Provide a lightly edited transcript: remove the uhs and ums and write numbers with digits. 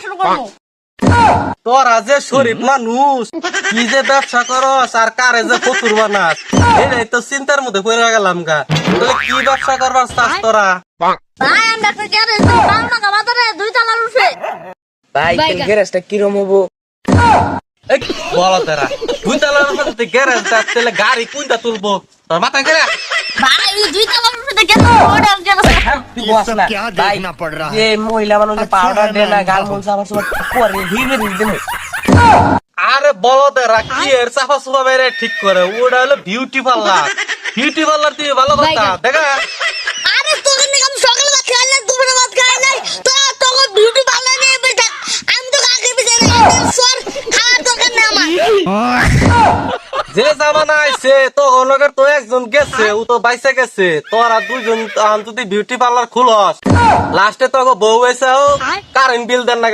শুরু করবো। তোরা যে শরীফ মানুষ, কি যে ব্যবসা করস আর কারে যে ফতুর বানাস, এটাই তো চিন্তার মধ্যে পড়ে গেলাম গা। তাহলে কি ব্যবসা করবার চাস তোরা? ভাই আমরা একটা গ্যারেজ 12 টাকা বাজারে 2 তলার উঠে। ভাই গ্যারেজটা কিরম হবো? এই বলো তোরা, তুই তাহলে গ্যারেজ তাহলে গাড়ি কোনটা তুলবো? তোর মাথায় গেলে ভাই 2 তলার উঠে গেল ওটা গ্যারেজ। তুই বস না ভাই, যে মহিলা মানুষ পাউডার দেয় না, গাল মন চাপা চুপা করে হিবে দিন। আরে বলো তোরা, কি এর চাপা চুপা বেড়ে ঠিক করে? ওটা হলো বিউটি পার্লার। বিউটি পার্লার তুই ভালো কথা দেখা। আরে তোকে নিয়ে আমি সকালে ভাত খাই না, দুপুরে ভাত খাই নাই, তো তোকে বিউটি পার্লার নিয়ে বেটা আমি তো কাকে বিছে না সর খাওয়ার দরকার নেই আমার। যে জামানা আইছে তো অনগর তো একজন গেছে, ও তো বাইসে গেছে। তোরা দুজন যদি বিউটি পার্লার খুলস, লাস্টে তো বউ এসে কারেন্ট বিল দেন না।